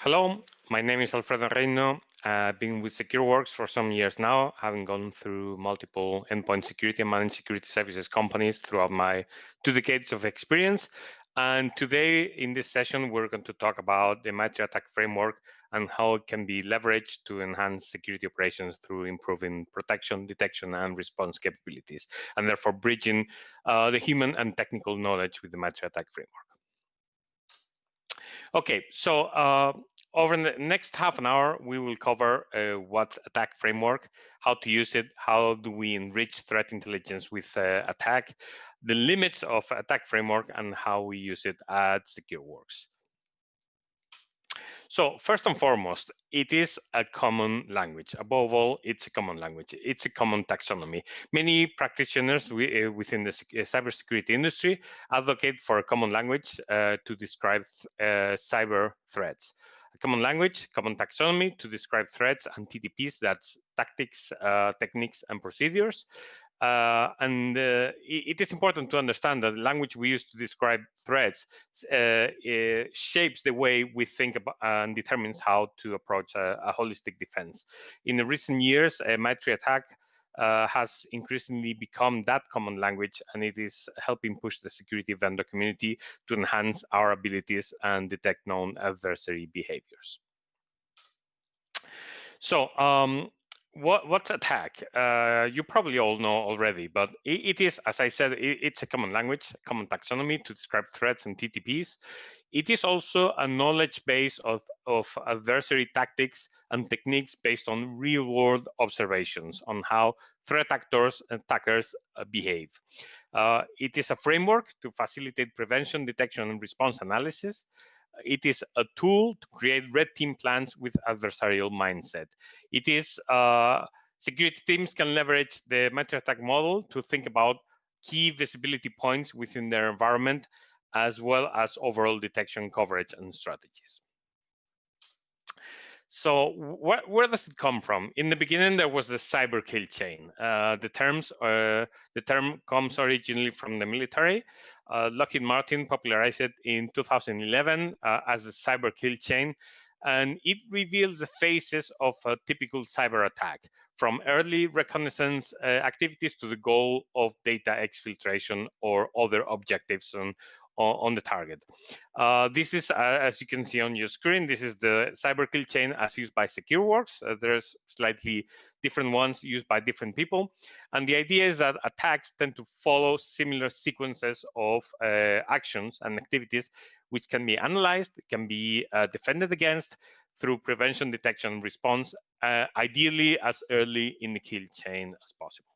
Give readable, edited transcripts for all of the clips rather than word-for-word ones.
Hello, my name is Alfredo Reino. I've been with SecureWorks for some years now, having gone through multiple endpoint security and managed security services companies throughout my 2 decades of experience. And today in this session, we're going to talk about the MITRE ATT&CK framework and how it can be leveraged to enhance security operations through improving protection, detection, and response capabilities, and therefore bridging the human and technical knowledge with the MITRE ATT&CK framework. Okay, so over the next half an hour, we will cover what's attack framework, how to use it, how do we enrich threat intelligence with attack, the limits of attack framework, and how we use it at SecureWorks. So first and foremost, it is a common language. Above all, it's a common language. It's a common taxonomy. Many practitioners within the cybersecurity industry advocate for a common language to describe cyber threats. A common language, common taxonomy to describe threats and TTPs, that's tactics, techniques, and procedures. It is important to understand that the language we use to describe threats shapes the way we think about and determines how to approach a holistic defense. In the recent years, MITRE ATT&CK has increasingly become that common language, and it is helping push the security vendor community to enhance our abilities and detect known adversary behaviors. So, what's attack? You probably all know already, but it is, as I said, it's a common language, common taxonomy to describe threats and TTPs. It is also a knowledge base of adversary tactics and techniques based on real-world observations on how threat actors and attackers behave. It is a framework to facilitate prevention, detection, and response analysis. It is a tool to create red team plans with adversarial mindset. It is security teams can leverage the MITRE ATT&CK model to think about key visibility points within their environment, as well as overall detection coverage and strategies. So where does it come from? In the beginning, there was the cyber kill chain. The term comes originally from the military. Lockheed Martin popularized it in 2011 as the cyber kill chain, and it reveals the phases of a typical cyber attack, from early reconnaissance activities to the goal of data exfiltration or other objectives on the target. This is, as you can see on your screen, this is the cyber kill chain as used by SecureWorks. There's slightly different ones used by different people. And the idea is that attacks tend to follow similar sequences of actions and activities, which can be analyzed, can be defended against through prevention, detection, and response, ideally as early in the kill chain as possible.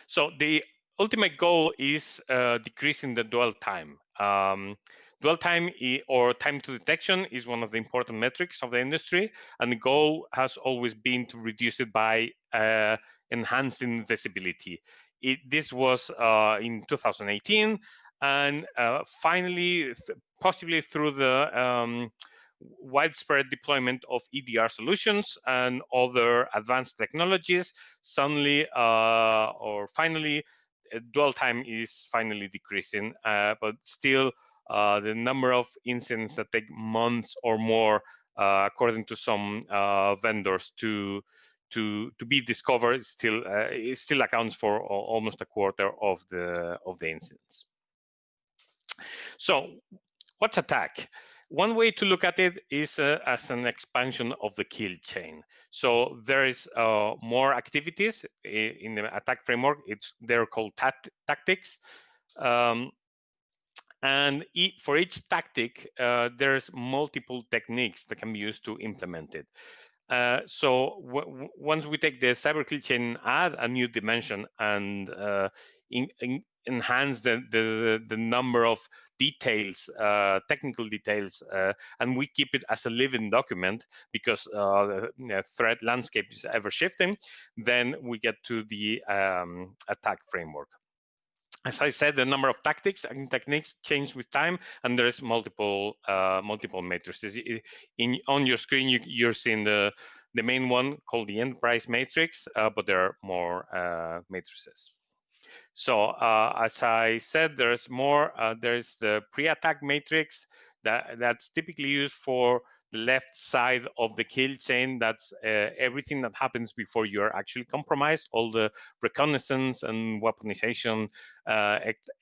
So the ultimate goal is decreasing the dwell time. Dwell time or time to detection is one of the important metrics of the industry, and the goal has always been to reduce it by enhancing visibility. This was in 2018, and finally, possibly through the widespread deployment of EDR solutions and other advanced technologies, suddenly or finally, dwell time is finally decreasing, but still the number of incidents that take months or more, according to some vendors, to be discovered still it still accounts for almost a quarter of the incidents. So what's attack? One way to look at it is as an expansion of the kill chain. So there is more activities in the attack framework. They're called tactics. And for each tactic, there's multiple techniques that can be used to implement it. So once we take the cyber kill chain, add a new dimension and enhance the number of details, technical details, and we keep it as a living document because the threat landscape is ever shifting, then we get to the attack framework. As I said, the number of tactics and techniques change with time, and there's multiple matrices. On your screen, you're seeing the main one called the enterprise matrix, but there are more matrices. So as I said, there's more. There's the pre-attack matrix, That's typically used for the left side of the kill chain. That's everything that happens before you're actually compromised, all the reconnaissance and weaponization,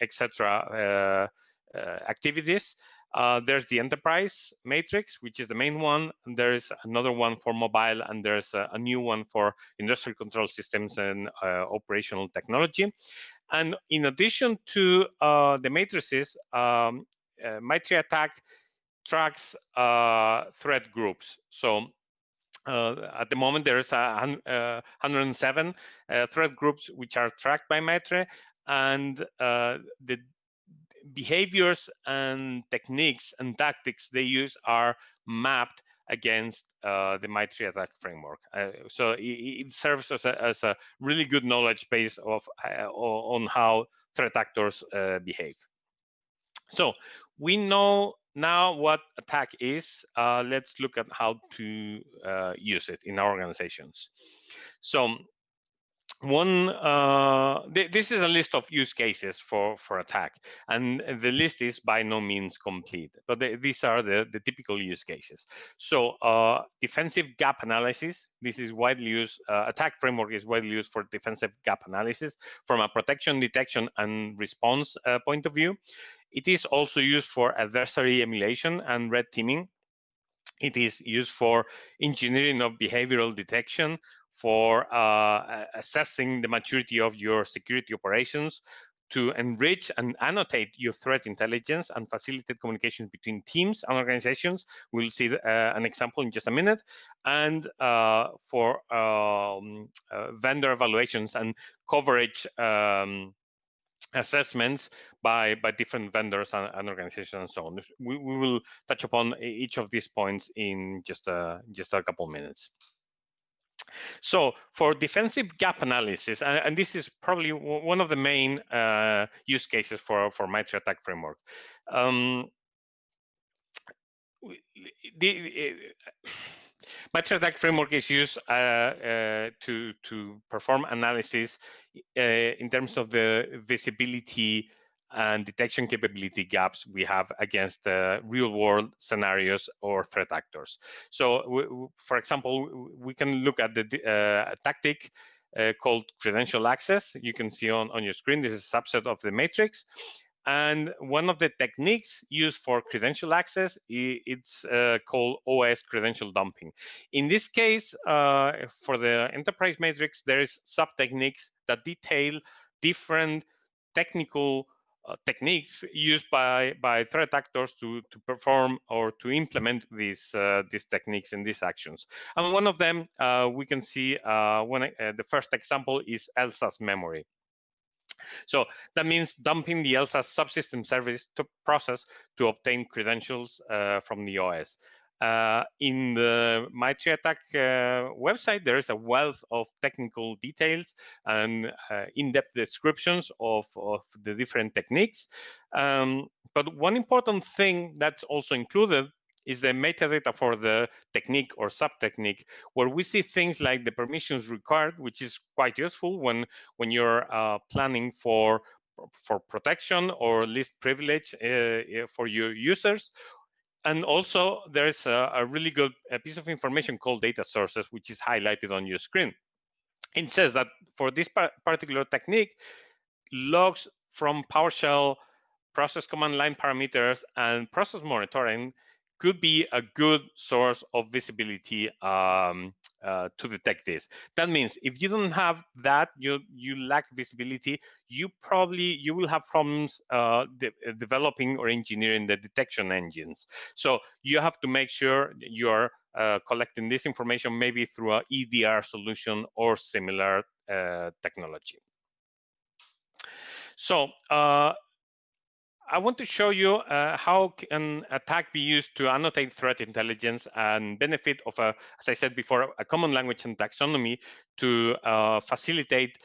etc. Activities. There's the enterprise matrix, which is the main one. And there's another one for mobile, and there's a new one for industrial control systems and operational technology. And in addition to the matrices, MITRE ATT&CK tracks threat groups. So at the moment, there's 107 threat groups which are tracked by MITRE, and the behaviors and techniques and tactics they use are mapped against the MITRE ATT&CK framework. So it serves as a really good knowledge base of on how threat actors behave. So we know now what attack is. Let's look at how to use it in our organizations. So this is a list of use cases for attack, and the list is by no means complete, but these are the typical use cases. So defensive gap analysis, this is widely used. Attack framework is widely used for defensive gap analysis from a protection, detection, and response point of view. It is also used for adversary emulation and red teaming. It is used for engineering of behavioral detection, for assessing the maturity of your security operations, to enrich and annotate your threat intelligence and facilitate communications between teams and organizations. We'll see an example in just a minute. And for vendor evaluations and coverage assessments by different vendors and organizations and so on. We will touch upon each of these points in just a couple of minutes. So for defensive gap analysis, and this is probably one of the main use cases for MITRE ATT&CK framework. MITRE ATT&CK framework is used to perform analysis in terms of the visibility and detection capability gaps we have against real-world scenarios or threat actors. So, for example, we can look at the tactic called credential access. You can see on your screen, this is a subset of the matrix. And one of the techniques used for credential access, it's called OS credential dumping. In this case, for the enterprise matrix, there is sub-techniques that detail different technical techniques used by threat actors to perform or to implement these techniques and these actions. And one of them we can see the first example is ELSA's memory. So that means dumping the ELSA subsystem service process to obtain credentials from the OS. In the MITRE ATT&CK website, there is a wealth of technical details and in-depth descriptions of the different techniques. But one important thing that's also included is the metadata for the technique or sub-technique, where we see things like the permissions required, which is quite useful when you're planning for protection or least privilege for your users. And also, there's a really good piece of information called data sources, which is highlighted on your screen. It says that for this particular technique, logs from PowerShell, process command line parameters, and process monitoring could be a good source of visibility to detect this. That means if you don't have that, you lack visibility, you will have problems developing or engineering the detection engines. So you have to make sure you are collecting this information maybe through a EDR solution or similar technology. So I want to show you how can attack be used to annotate threat intelligence and benefit of as I said before, a common language and taxonomy to facilitate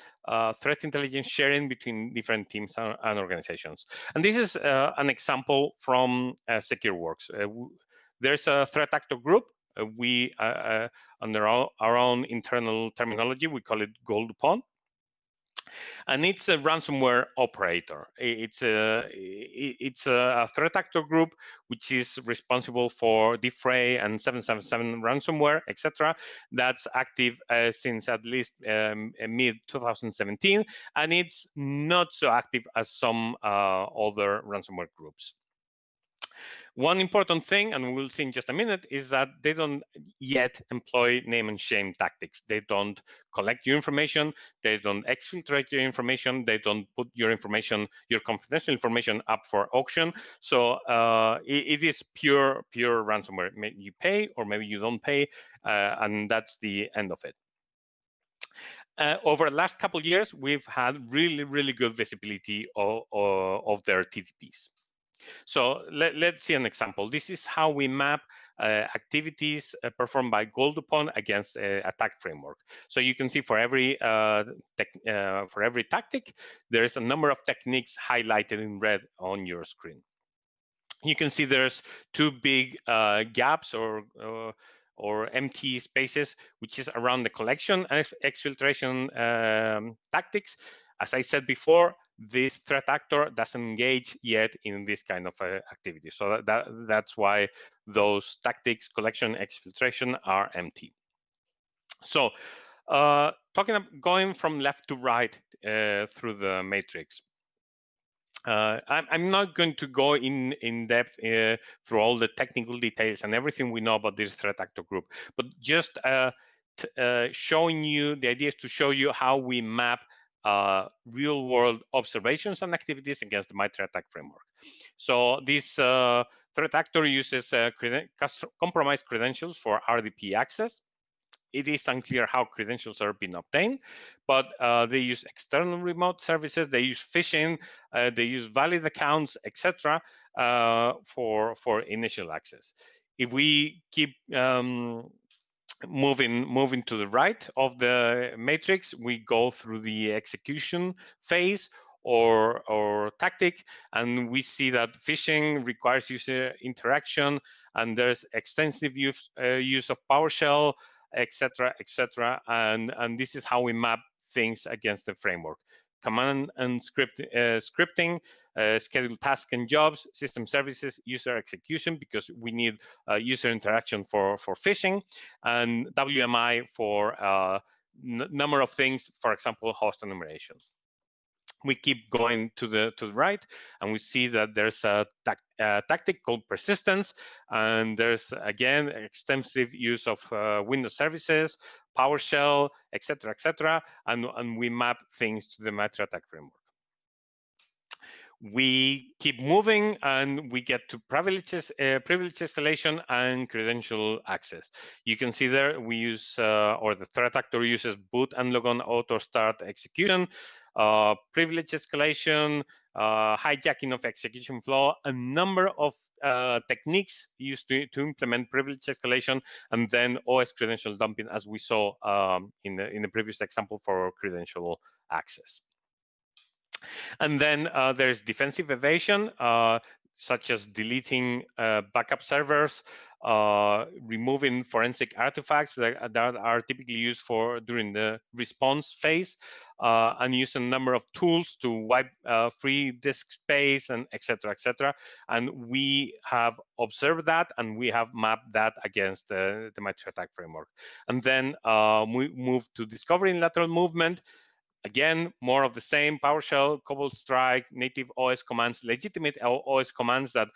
threat intelligence sharing between different teams and organizations. And this is an example from SecureWorks. There's a threat actor group. We, under our own internal terminology, we call it Gold Pond. And it's a ransomware operator. It's a threat actor group which is responsible for Defray and 777 ransomware, etc. That's active since at least mid 2017, and it's not so active as some other ransomware groups. One important thing, and we'll see in just a minute, is that they don't yet employ name and shame tactics. They don't collect your information, they don't exfiltrate your information, they don't put your information, your confidential information up for auction. So it is pure ransomware. Maybe you pay or maybe you don't pay, and that's the end of it. Over the last couple of years, we've had really good visibility of their TTPs. So let's see an example. This is how we map activities performed by Goldupon against attack framework. So you can see for every tactic, there is a number of techniques highlighted in red on your screen. You can see there's two big gaps or empty spaces, which is around the collection and exfiltration tactics. As I said before, this threat actor doesn't engage yet in this kind of activity. So that's why those tactics, collection, exfiltration, are empty. So going from left to right through the matrix. I'm not going to go in depth through all the technical details and everything we know about this threat actor group, but just showing you, the idea is to show you how we map real world observations and activities against the MITRE ATT&CK framework. So this threat actor uses compromised credentials for RDP access. It is unclear how credentials are being obtained, but they use external remote services, they use phishing, they use valid accounts, etc. For initial access. If we keep moving to the right of the matrix, we go through the execution phase or tactic, and we see that phishing requires user interaction, and there's extensive use of PowerShell, etc., and this is how we map things against the framework. Command and scripting, schedule tasks and jobs, system services, user execution, because we need user interaction for phishing, and WMI for number of things, for example, host enumeration. We keep going to the right, and we see that there's a tactic called persistence, and there's again extensive use of Windows services, PowerShell, etc., and we map things to the MITRE ATT&CK framework. We keep moving, and we get to privilege escalation and credential access. You can see there we use, or the threat actor uses boot and logon auto start execution, privilege escalation, hijacking of execution flow, a number of techniques used to implement privilege escalation, and then OS credential dumping, as we saw in the previous example for credential access. And then there's defensive evasion, such as deleting backup servers, removing forensic artifacts that are typically used during the response phase, and use a number of tools to wipe free disk space, and etc. And we have observed that, and we have mapped that against the MITRE ATT&CK framework. And then we move to discovering lateral movement. Again, more of the same: PowerShell, Cobalt Strike, native OS commands, legitimate OS commands that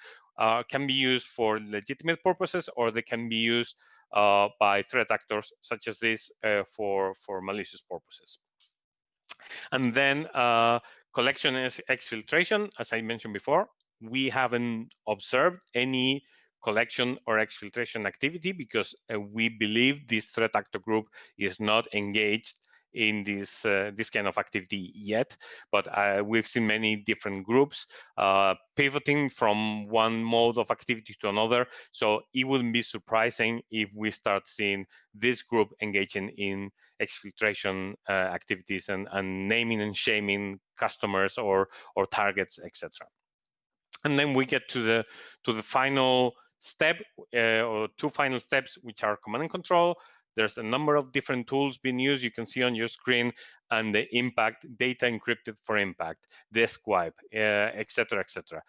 can be used for legitimate purposes, or they can be used by threat actors such as this for malicious purposes. And then collection and exfiltration, as I mentioned before, we haven't observed any collection or exfiltration activity because we believe this threat actor group is not engaged in this kind of activity yet, but we've seen many different groups pivoting from one mode of activity to another. So it wouldn't be surprising if we start seeing this group engaging in exfiltration activities and naming and shaming customers or targets, etc. And then we get to the final step, or two final steps, which are command and control. There's a number of different tools being used. You can see on your screen, and the impact, data encrypted for impact, disk wipe, etc., etc.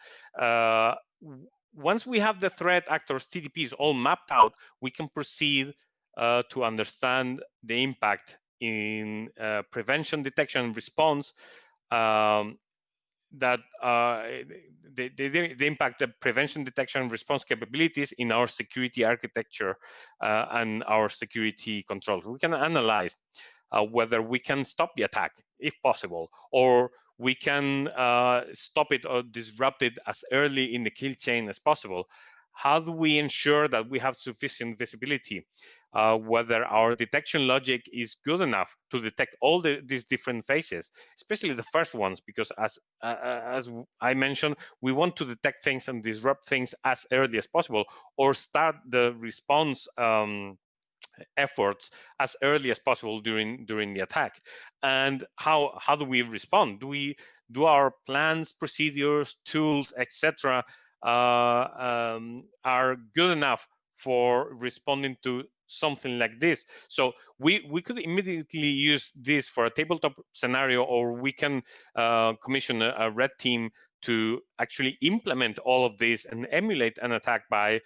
Once we have the threat actors TDPs all mapped out, we can proceed to understand the impact in prevention, detection, and response, that the impact, the prevention, detection, and response capabilities in our security architecture and our security controls. We can analyze whether we can stop the attack, if possible, or we can stop it or disrupt it as early in the kill chain as possible. How do we ensure that we have sufficient visibility? Whether our detection logic is good enough to detect all these different phases, especially the first ones, because as I mentioned, we want to detect things and disrupt things as early as possible, or start the response efforts as early as possible during the attack. And how do we respond? Do our plans, procedures, tools, etc. Are good enough for responding to something like this? So we could immediately use this for a tabletop scenario, or we can commission a red team to actually implement all of this and emulate an attack by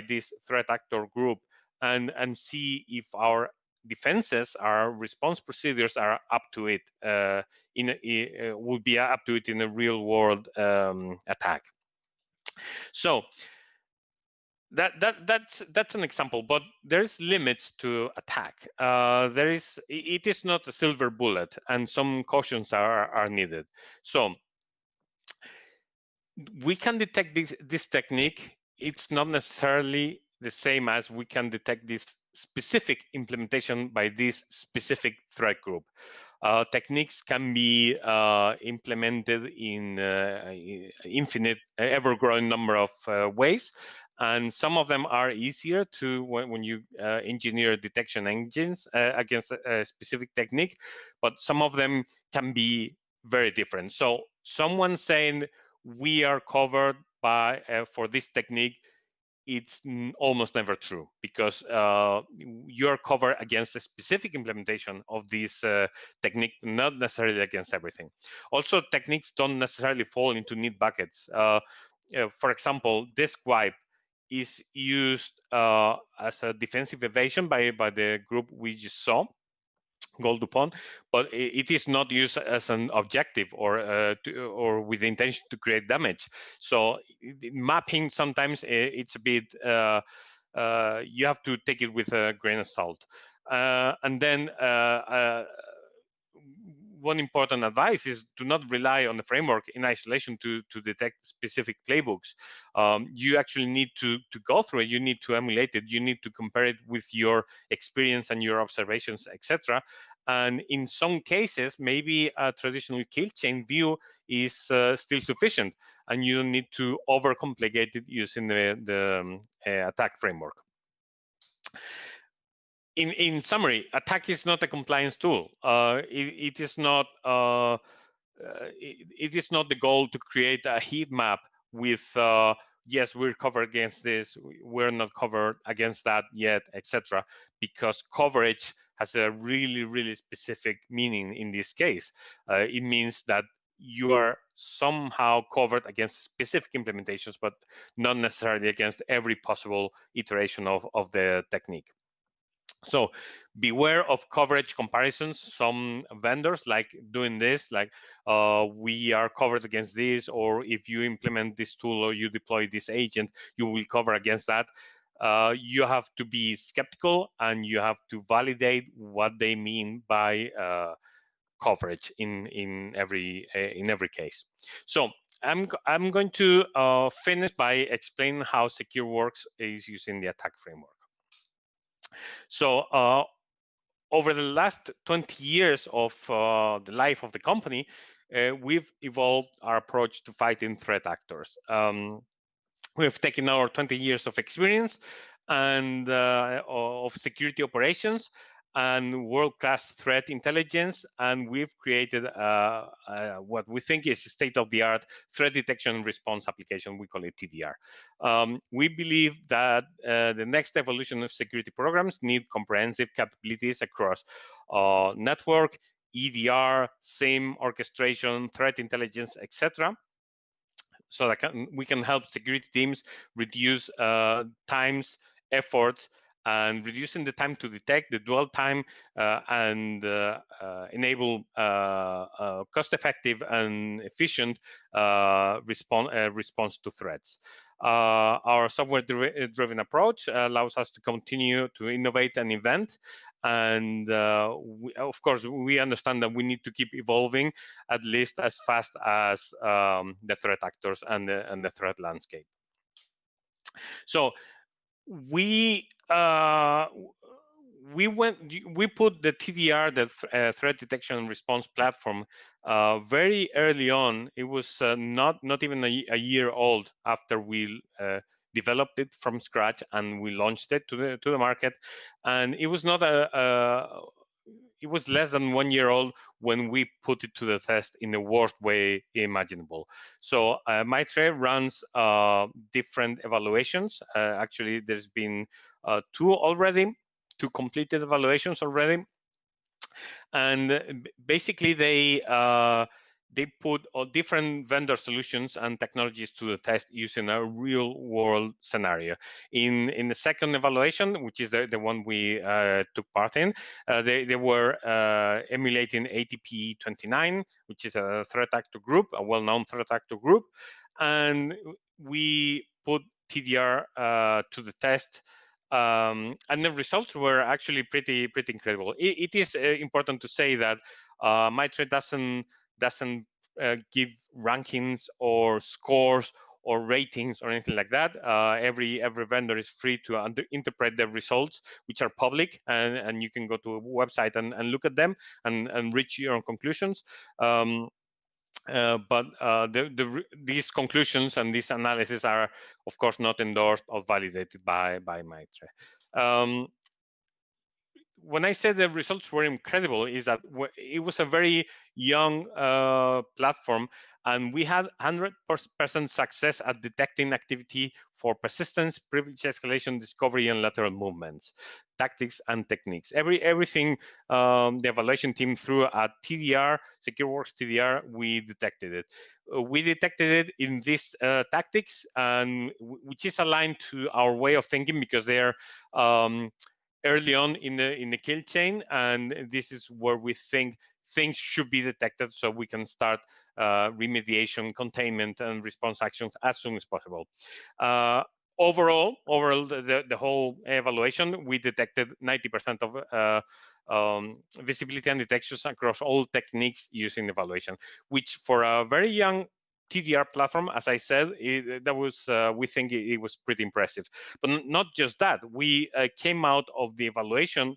this threat actor group, and see if our defenses, our response procedures are up to it, would be up to it in a real world attack. So that's an example, but there's limits to attack. It is not a silver bullet, and some cautions are needed. So we can detect this technique. It's not necessarily the same as we can detect this specific implementation by this specific threat group. Techniques can be implemented in infinite, ever-growing number of ways, and some of them are easier to when you engineer detection engines against a specific technique, but some of them can be very different. So someone saying we are covered by for this technique, it's almost never true, because you're covered against a specific implementation of this technique, not necessarily against everything. Also, techniques don't necessarily fall into neat buckets. For example, disk wipe is used as a defensive evasion by the group we just saw, Gold DuPont, but it is not used as an objective or with the intention to create damage. So mapping, sometimes it's a bit, you have to take it with a grain of salt. And then one important advice is do not rely on the framework in isolation to detect specific playbooks. You actually need to go through it. You need to emulate it. You need to compare it with your experience and your observations, etc. And in some cases, maybe a traditional kill chain view is still sufficient, and you don't need to overcomplicate it using the attack framework. In summary, attack is not a compliance tool. It is not the goal to create a heat map with yes, we're covered against this, we're not covered against that yet, etc. Because coverage has a really specific meaning in this case. It means that you are somehow covered against specific implementations, but not necessarily against every possible iteration of the technique. So beware of coverage comparisons. Some vendors like doing this, like we are covered against this, or if you implement this tool or you deploy this agent, you will cover against that. You have to be skeptical, and you have to validate what they mean by coverage in every case. So I'm going to finish by explaining how SecureWorks is using the attack framework. So over the last 20 years of the life of the company, we've evolved our approach to fighting threat actors. We've taken our 20 years of experience and of security operations, and world-class threat intelligence, and we've created what we think is a state-of-the-art threat detection and response application. We call it TDR. We believe that the next evolution of security programs need comprehensive capabilities across network, EDR, SIEM, orchestration, threat intelligence, etc., so that we can help security teams reduce times, efforts, and reducing the time to detect, the dwell time, and enable cost-effective and efficient response to threats. Our software-driven approach allows us to continue to innovate and invent. And of course, we understand that we need to keep evolving at least as fast as the threat actors and the threat landscape. So we put the TDR, the threat detection and response platform, very early on. It was not even a year old after we developed it from scratch and we launched it to the market, and it was not it was less than 1 year old when we put it to the test in the worst way imaginable. So MITRE runs different evaluations. Actually, there's been two completed evaluations already. And basically, they put different vendor solutions and technologies to the test using a real-world scenario. In the second evaluation, which is the one we took part in, they were emulating ATP29, which is a threat actor group, a well-known threat actor group, and we put TDR to the test. And the results were actually pretty incredible. It is important to say that MITRE doesn't give rankings or scores or ratings or anything like that. Every vendor is free to interpret the results, which are public, and you can go to a website and look at them and reach your own conclusions. But these conclusions and these analyses are, of course, not endorsed or validated by MITRE. When I said the results were incredible, is that it was a very young platform, and we had 100% success at detecting activity for persistence, privilege escalation, discovery, and lateral movements, tactics, and techniques. Everything the evaluation team threw at TDR, SecureWorks TDR, we detected it. We detected it in these tactics, and which is aligned to our way of thinking, because they are early on in the kill chain, and this is where we think things should be detected so we can start remediation, containment, and response actions as soon as possible. Overall, the whole evaluation, we detected 90% of visibility and detections across all techniques using evaluation, which for a very young TDR platform, as I said, that was we think it was pretty impressive. But not just that, we came out of the evaluation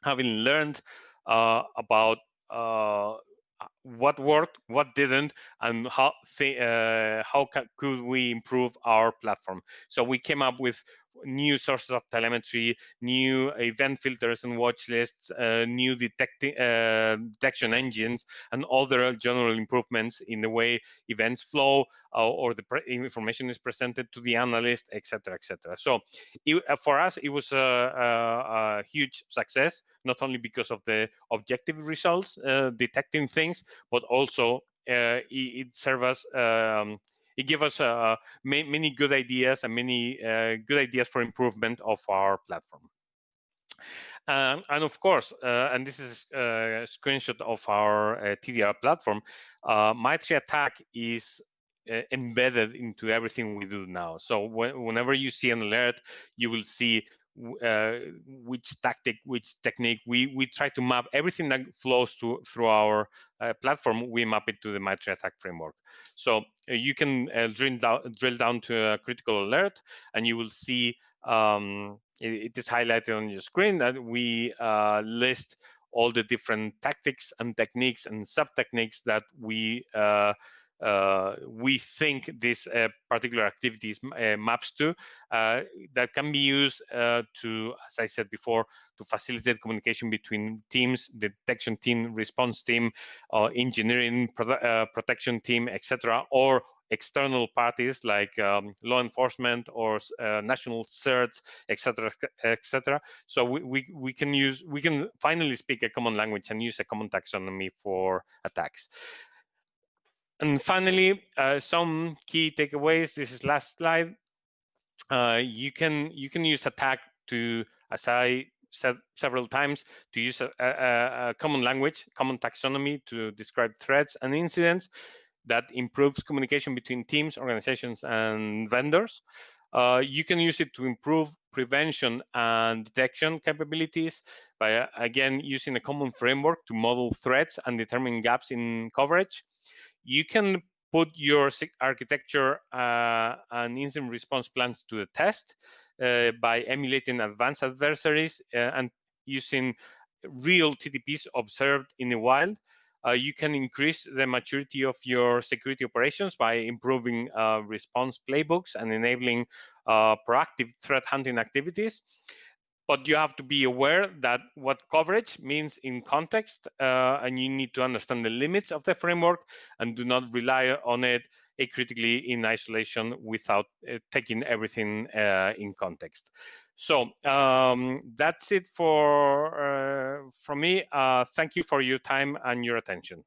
having learned about what worked, what didn't, and how could we improve our platform. So we came up with new sources of telemetry, new event filters and watch lists, new detection engines, and other general improvements in the way events flow or the information is presented to the analyst, etc., etc. So for us, it was a huge success, not only because of the objective results, detecting things, but also it served us. It gave us many good ideas and many good ideas for improvement of our platform. And of course, and this is a screenshot of our TDR platform, MITRE ATT&CK is embedded into everything we do now. So whenever you see an alert, you will see which tactic, which technique. We try to map everything that flows through our platform. We map it to the MITRE ATT&CK framework. So you can drill down to a critical alert, and you will see it is highlighted on your screen that we list all the different tactics and techniques and sub-techniques that we we think this particular activities maps to, that can be used to, as I said before, to facilitate communication between teams, the detection team, response team, engineering, protection team, etc., or external parties like law enforcement or national certs, etc., etc. So we can finally speak a common language and use a common taxonomy for attacks. And finally, some key takeaways. This is last slide. You can use attack to, as I said several times, to use a common language, common taxonomy to describe threats and incidents that improves communication between teams, organizations, and vendors. You can use it to improve prevention and detection capabilities by, again, using a common framework to model threats and determine gaps in coverage. You can put your architecture and incident response plans to the test by emulating advanced adversaries and using real TTPs observed in the wild. You can increase the maturity of your security operations by improving response playbooks and enabling proactive threat hunting activities. But you have to be aware that what coverage means in context, and you need to understand the limits of the framework and do not rely on it acritically in isolation without taking everything in context. So that's it from me. Thank you for your time and your attention.